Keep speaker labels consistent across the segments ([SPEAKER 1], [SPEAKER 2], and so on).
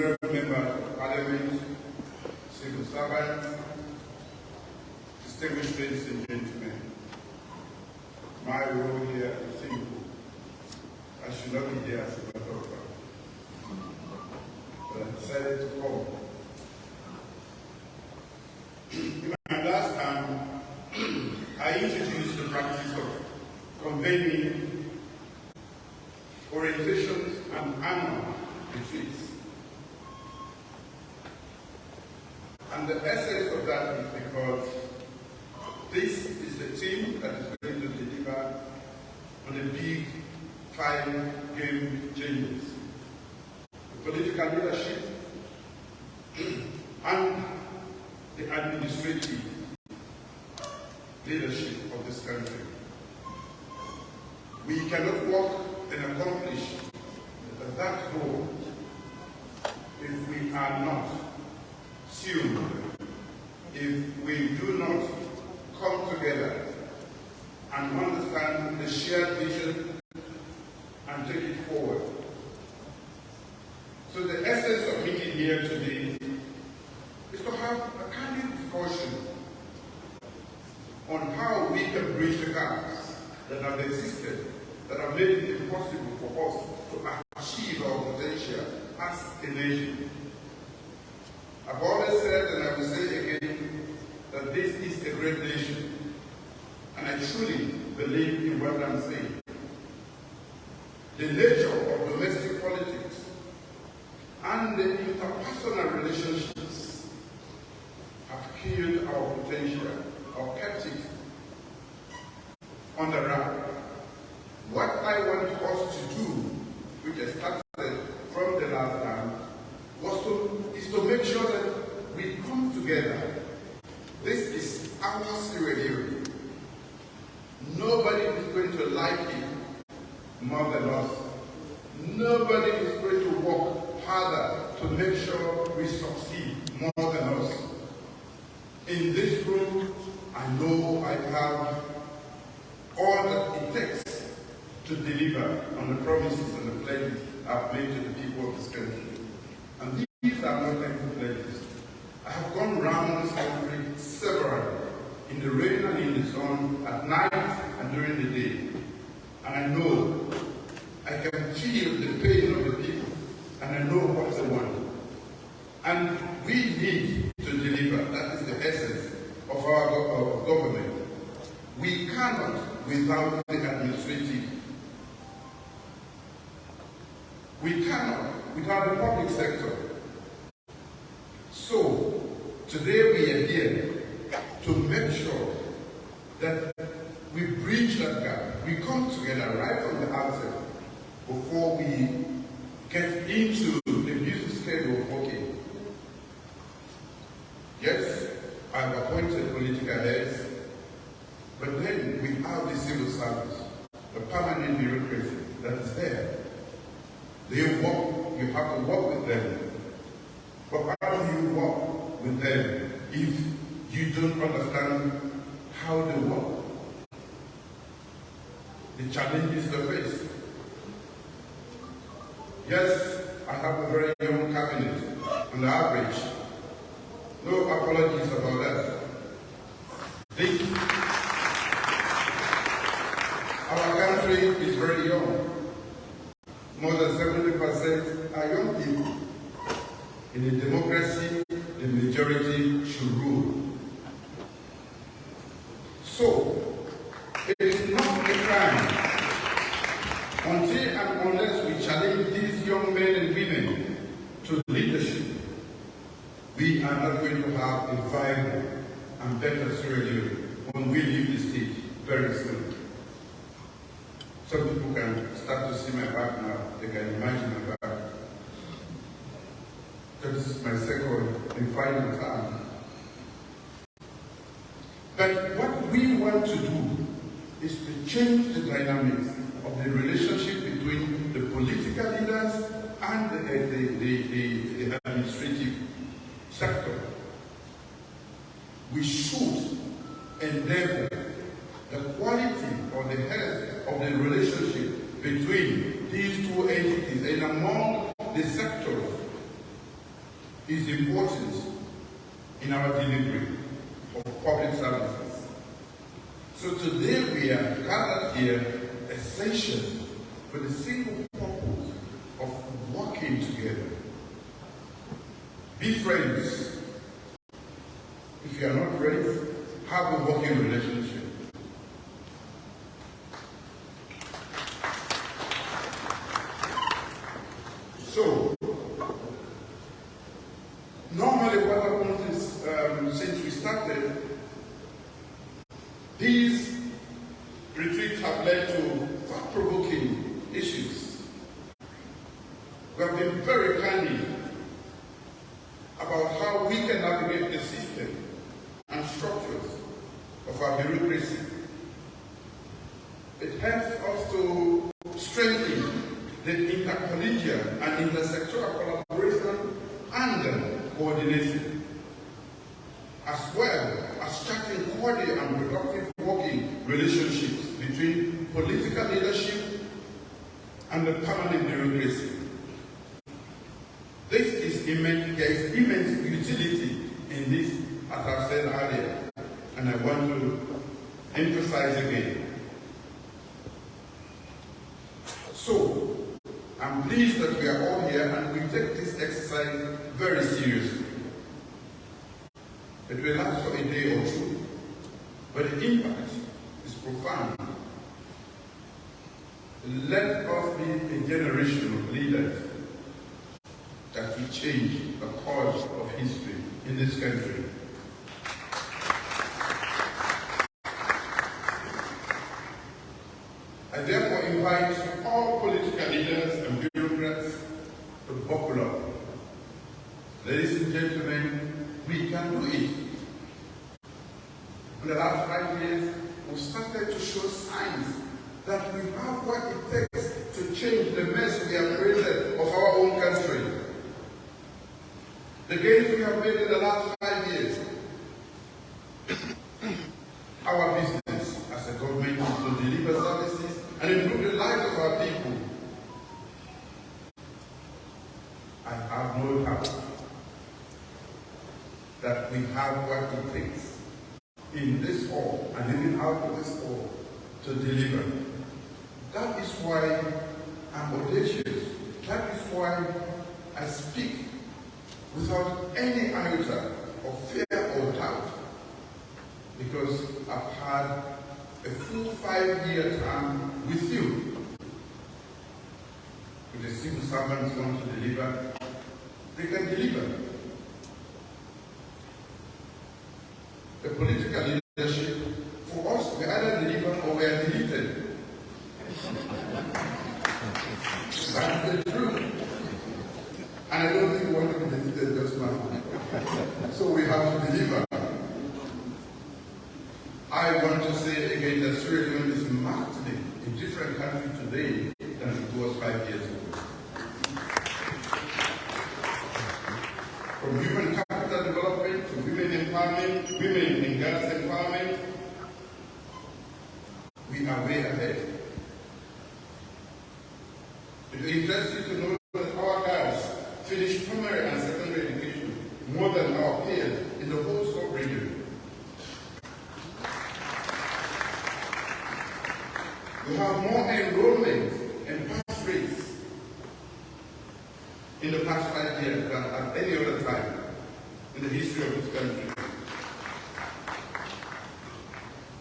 [SPEAKER 1] honorable members of Parliament, civil servants, distinguished ladies and gentlemen, my role here is simple. I should not be here as a matter of fact, but I decided to come. In my last time, I introduced the practice of convening orientations and annual retreats. And the essence of that is because this is the team that is going to deliver on the big 5-game changes. The political leadership and the administrative leadership of this country. We cannot work and accomplish that goal if we are not tuned, if we do not come together and understand the shared vision and take it forward. So the essence of meeting here today is to have a candid discussion on how we can bridge the gaps that have existed, that have made it impossible for us to achieve our potential as a nation. I've always said, and I will say again, that this is a great nation, and I truly believe in what I'm saying. The nature of domestic politics and the interpersonal relationships have killed our potential or kept it on the run. What I want us to do, which I started from the last time, is to make sure that we come together. This is our Sierraleone. Nobody is going to like it more than us. Nobody is going to work harder to make sure we succeed more than us. In this room, I know I have all that it takes to deliver on the promises and the pledges I've made to the people of this country. And these are not empty pledges. I have gone round this country severally, in the rain and in the sun, at night and during the day. And I know, I can feel the pain of the people, and I know what they want. And we need to deliver. That is the essence of our government. We cannot without the administrative. We cannot without the public sector. So, today we are here to make sure that we bridge that gap. We come together right from the outset before we get into the business schedule of working. Yes, I've appointed political heads, but then we have the civil service, the permanent bureaucracy that is there. They work, you have to work with them. But how do you work with them if you don't understand how they work? The challenges they face. Yes, I have a very young cabinet on the average. No apologies about that. Our country is very young. More than 70% are young people. In a democracy, the majority should rule. So, it is not a crime until and unless we challenge these young men and women to leadership. We are not going to have a vibrant and better Sierraleone when we leave the stage very soon. Some people can start to see my back now. They can imagine my back. So this is my second and final time. But what we want to do is to change the dynamics of the relationship between the political leaders and the administrative sector. We should endeavor the quality or the health of the relationship between these two entities and among the sectors is important in our delivery of public services. So today we are gathered here essentially for the single purpose of working together. Be friends. If you are not friends, have a working relationship. So, normally what happens is, since we started, these retreats have led to thought-provoking issues. We have been very candid about how we can navigate the system and structures of our bureaucracy. It helps us to strengthen the intercollegial and intersectoral collaboration and coordination, as well as charting cordial and productive working relationships between political leadership and the permanent bureaucracy. There is immense utility in this, as I've said earlier, and I want to emphasize again. So, I'm pleased that we are all here and we take this exercise very seriously. It will last for a day or two, but the impact is profound. Let us be a generation of leaders that will change the course of history in this country. I therefore invite all political leaders and bureaucrats to buckle up. Ladies and gentlemen, we can do it. In the last 5 years, we started to show signs that we have what it takes to change the mess we have created of our own country. The gains we have made in the last 5 years, our business as a government is to deliver services and improve the lives of our people. I have no doubt that we have what it takes in this hall and even out of this hall to deliver. That is why I'm audacious. That is why I speak without any iota of fear or doubt, because I've had a full 5-year term with you. If the civil servants want to deliver, they can deliver. The political leadership, for us, we either deliver or we are deleted. That's the truth. And I don't think we want to be deleted just now. So we have to deliver. I want to say again that Sierra Leone is markedly a different country today than it was 5 years ago. From human capital development to women empowerment, women and girls empowerment, we are way ahead. It interests you to know that our girls finish primary and secondary education more than our peers in the whole sub-region. We have more enrollment and pass rates in the past 5 years than at any other time in the history of this country.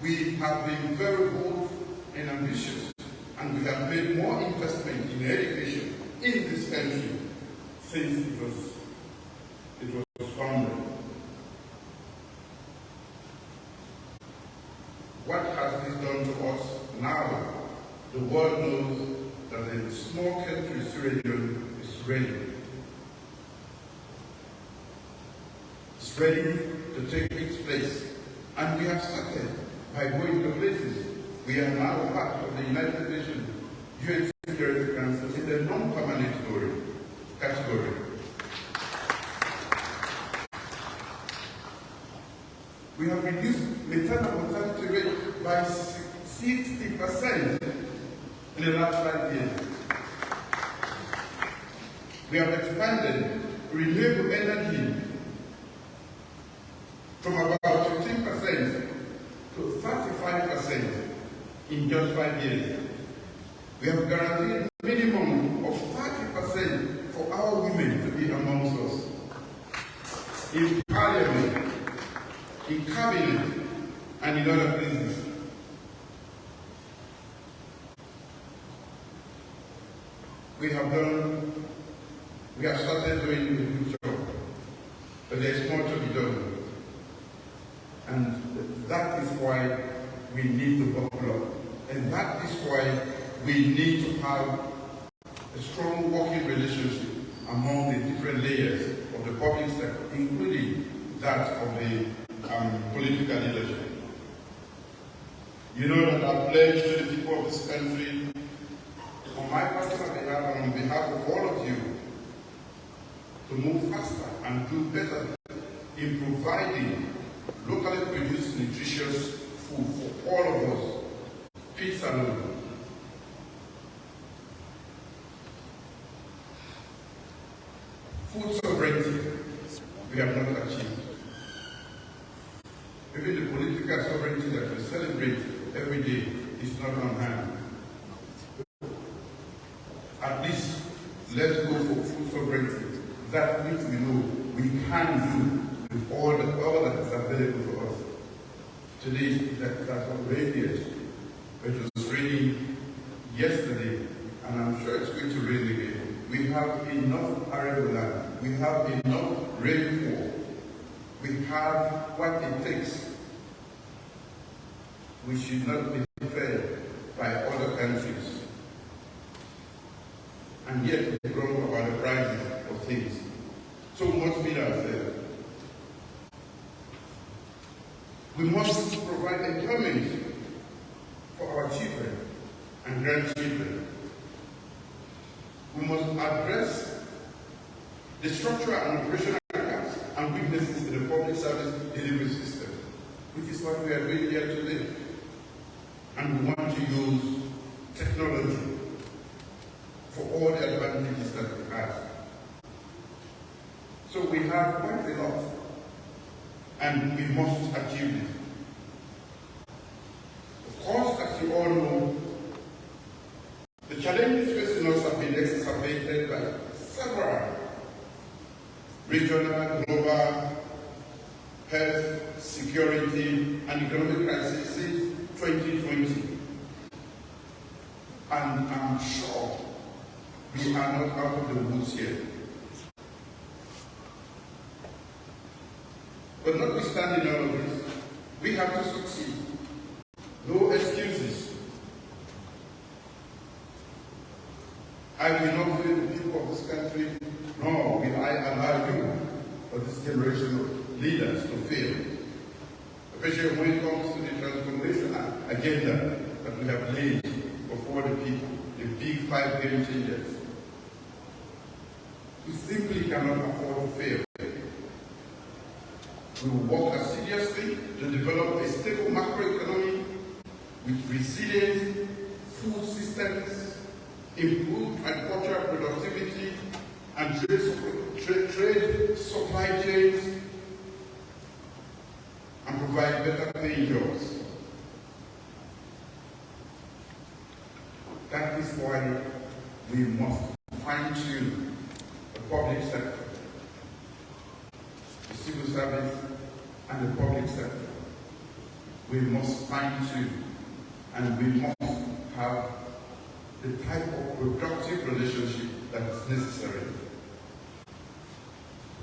[SPEAKER 1] We have been very bold and ambitious, and we have made more investment in education in this country since it was founded. What has this done to us? Now, the world knows that the small country Sierra Leone is ready. It's ready to take its place. And we have started by going to places. We are now part of the United Nations UN Security Council in the non-permanent category. We have reduced maternal mortality rate by 60% in the last 5 years. We have expanded renewable energy from about 15% to 35% in just 5 years. We have guaranteed a minimum of 30% for our women to be amongst us. In Parliament, in Cabinet, and in other places. We have started doing a good job, but there is more to be done. And that is why we need to buckle up. And that is why we need to have a strong working relationship among the different layers of the public sector, including that of the political leadership. You know that I pledge to the people of this country, on my personal behalf and on behalf of all of you, to move faster and do better in providing locally produced nutritious food for all of us, feed alone. Food sovereignty, we have not achieved. Even the political sovereignty that we celebrate every day is not on hand. At least, let's go for food sovereignty. That which we know we can do with all that is available for us. Today, that's not rain yet, but it was raining yesterday, and I'm sure it's going to rain again. We have enough arable land. We have enough rainfall. We have what it takes. We should not be fed by other countries. And yet we grow about the prices of things. So we must feed ourselves. We must provide employment for our children and grandchildren. We must address the structural and operational gaps and weaknesses in the public service delivery system, which is what we are doing here today. And we want to use technology for all the advantages that we have. So we have quite a lot, and we must achieve it. Of course, as you all know, the challenges facing us have been exacerbated by several regional, global, health, security, and economic crises since 2020. And I'm sure we are not out of the woods yet. But notwithstanding all of this, we have to succeed. No excuses. I will not fail the people of this country, nor will I allow you or this generation of leaders to fail, especially when it comes to the transformation agenda that we have laid before the people, the big 5 game changers. We simply cannot afford to fail. We will work assiduously to develop a stable macroeconomy with resilient food systems, improved agricultural productivity, and trade supply chains, and provide better paying jobs. That is why we must fine-tune the public sector, the civil service, and the public sector. We must fine-tune, and we must have the type of productive relationship that is necessary.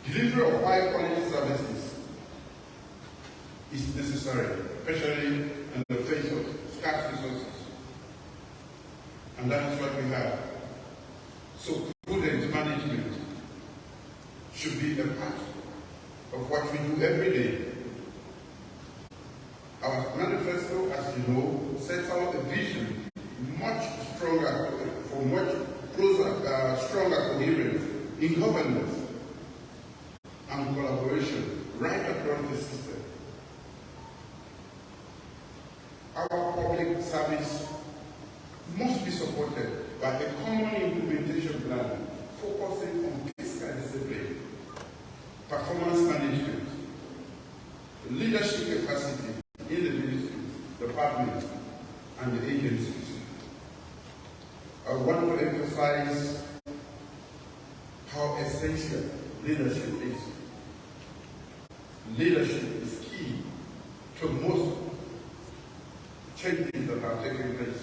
[SPEAKER 1] Delivery of high-quality services is necessary, especially in the face of scarce resources. And that is what we have. So prudent management should be a part of what we do every day. Our manifesto, as you know, sets out a vision much stronger, for much closer, stronger coherence in governance and collaboration right across the system. Our public service must be supported by a common implementation plan focusing on fiscal discipline how essential leadership is. Leadership is key to most changes that have taken place.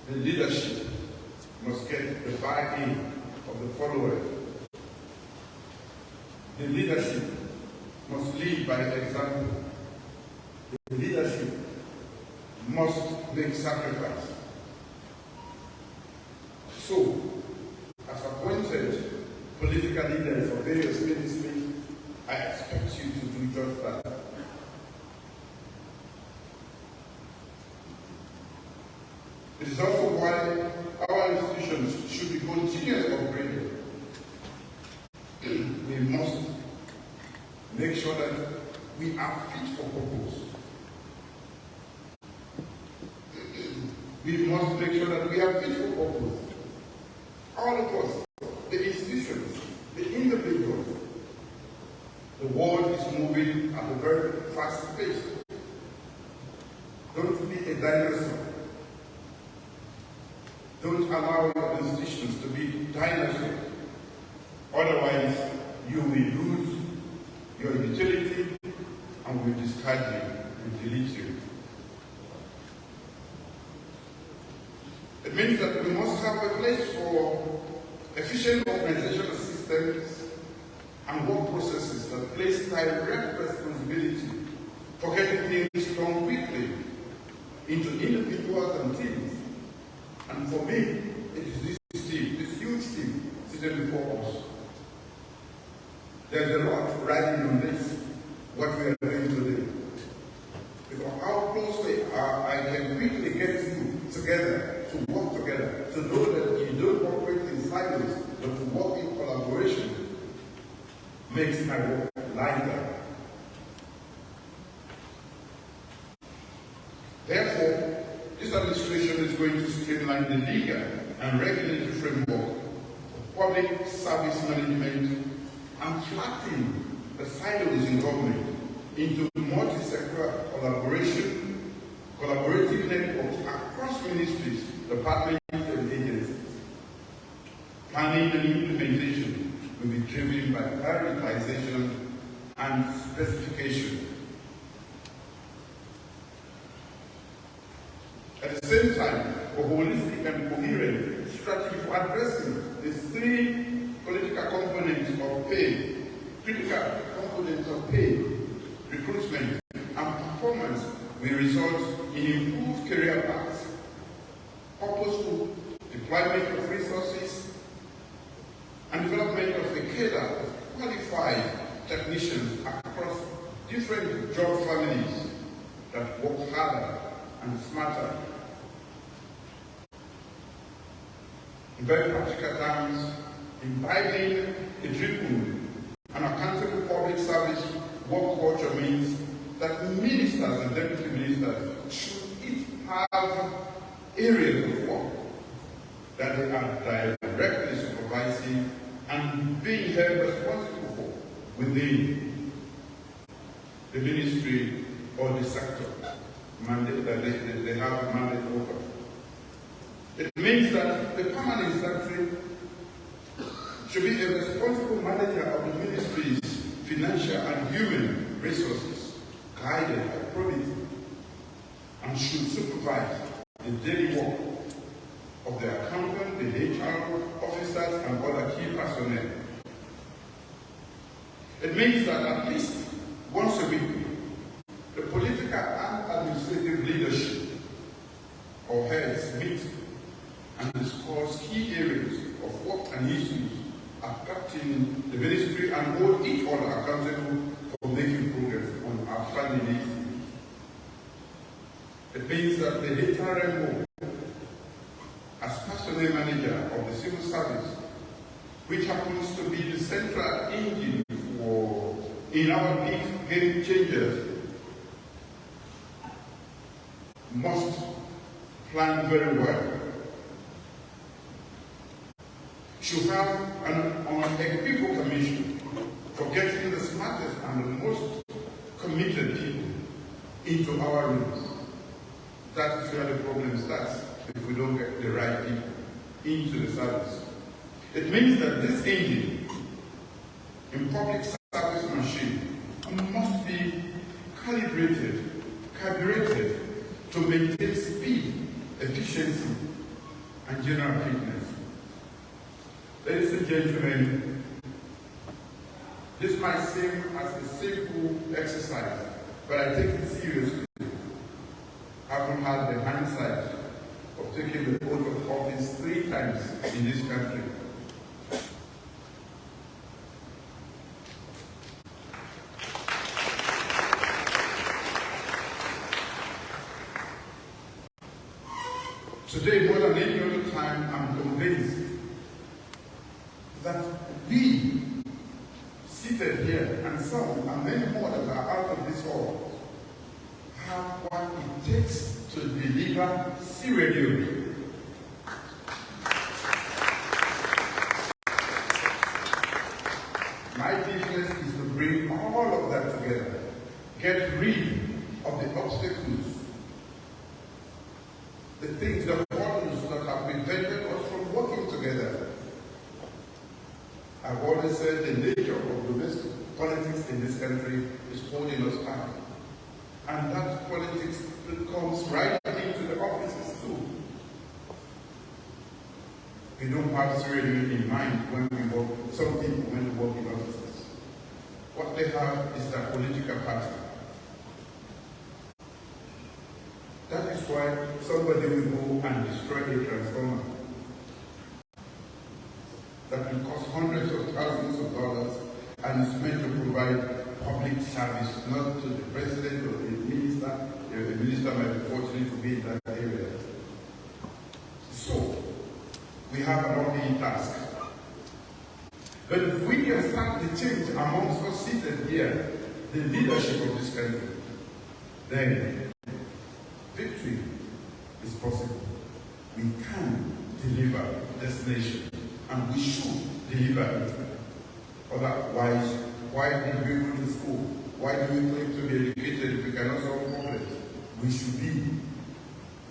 [SPEAKER 1] The leadership must get the buy-in of the followers. The leadership must lead by example. The leadership must make sacrifice. So, as appointed political leaders of various ministries, I expect you to do just that. It is also why our institutions should be continuously upgraded. We must make sure that we are fit for purpose. We must make sure that we are fit for purpose. All of us, the institutions, the individuals. The world is moving at a very fast pace. Don't be a dinosaur. Don't allow your institutions to be dinosaurs. Otherwise, you will lose your utility and will discard you, will delete you. It means that we must have a place for efficient organizational systems and work processes that place direct responsibility for getting things done quickly into individuals and teams. And for me, it is this team, this huge team sitting before us. There's a lot riding on this, what we are doing today. Because how closely I can quickly get you together, to work together, to know that you don't operate in silos, but to work in collaboration, makes my work lighter. Therefore, this administration is going to streamline the legal and regulatory framework of public service management and flatten the silos in government into multi-sectoral collaborative networks across ministries, departments, and agencies. Planning and implementation will be driven by prioritization and specification. At the same time, a holistic and coherent strategy for addressing the three political components of pay, critical components of pay, recruitment, and performance will result in improved career paths, purposeful deployment of resources, and development of a cadre of qualified technicians across different job families that work harder and smarter. In very practical terms, imbibing a driven and accountable public service work culture means that ministers and deputy ministers should each have areas of work that they are directly supervising and being held responsible for within the ministry or the sector mandate that they have a mandate over. It means that the permanent secretary should be a responsible manager of the ministry's financial and human resources, guided by probity, and should supervise the daily work of the accountant, the HR officers, and other key personnel. It means that at least once a week, the political and administrative leadership or heads meet and discuss key areas of work and issues affecting the ministry and hold each other accountable for making progress on outstanding issues. It means that the HRMO, as personnel manager of the civil service, which happens to be the central engine in our big game changers, must plan very well. Should have an unequivocal commission for getting the smartest and the most committed people into our rooms. That is where the problem starts if we don't get the right people into the service. It means that this engine in public service machine must be calibrated, calibrated to maintain speed, efficiency, and general fitness. Ladies and gentlemen, this might seem as a simple exercise, but I take it seriously. Having had the hindsight of taking the oath of office 3 times in this country. Today, more than any other time, I'm convinced that we, seated here, and some, and many more that are out of this hall, have what it takes to deliver sierraleone. My business is to bring all of that together, get rid of the obstacles, the things, the problems that have prevented us from working together. I've always said the nature of domestic politics in this country is holding us back. And that politics comes right into the offices too. We don't have sierraleone in mind when we work, some people when we work in offices. What they have is their political party. That is why somebody will go and destroy a transformer that will cost hundreds of thousands of dollars and is meant to provide public service, not to the president or the minister. The minister might be fortunate to be in that area. So, we have an ongoing task. But if we can start the change amongst us seated here, the leadership of this country, then victory is possible. We can deliver this nation, and we should deliver it. Otherwise, why did we go to school? Why do we claim to be educated if we cannot solve problems? We should be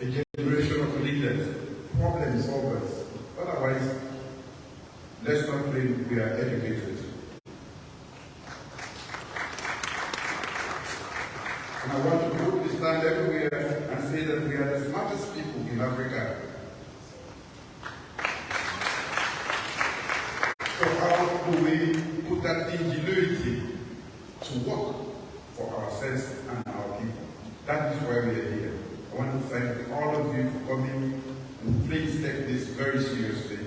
[SPEAKER 1] a generation of leaders, problem solvers. Otherwise, let's not claim we are educated. And I want to boldly stand everywhere and say that we are the smartest people in Africa. So how do we put that ingenuity to work for ourselves and our people? That is why we are here. I want to thank all of you for coming, and please take this very seriously.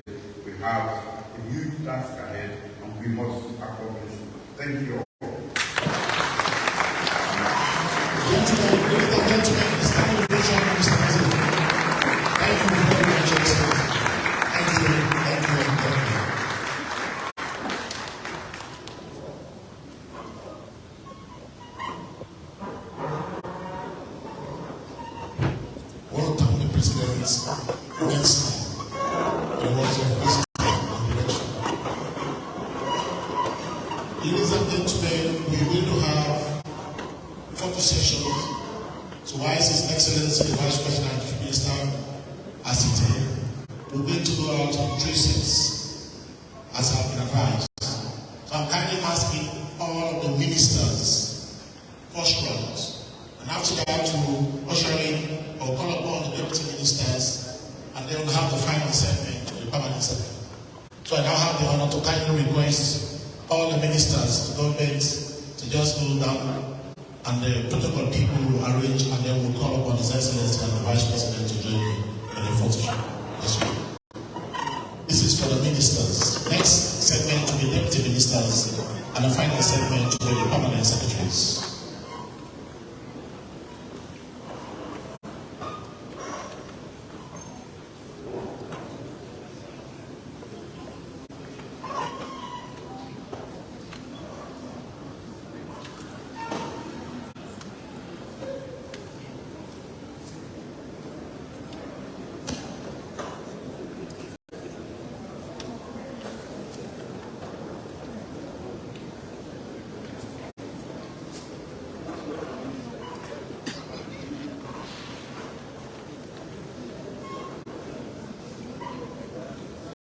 [SPEAKER 1] We have a huge task ahead, and we must accomplish it. Thank you all.
[SPEAKER 2] Ladies and gentlemen, we will have 40 sessions. So while His Excellency the Vice President and Minister as it is, we're going to go out in 3 sets as have been advised. So I'm kindly asking all of the ministers, first rounds, and after that to usher in or call upon the deputy ministers, and then we'll have the final segment, the permanent segment. So I now have the honor to kindly request all the ministers, the government, to just go down, and the protocol people will arrange, and then we'll call upon His Excellency and the Vice President to join me in the photo. Yes, this is for the ministers. Next segment to be deputy ministers, and the final segment to be the permanent secretaries.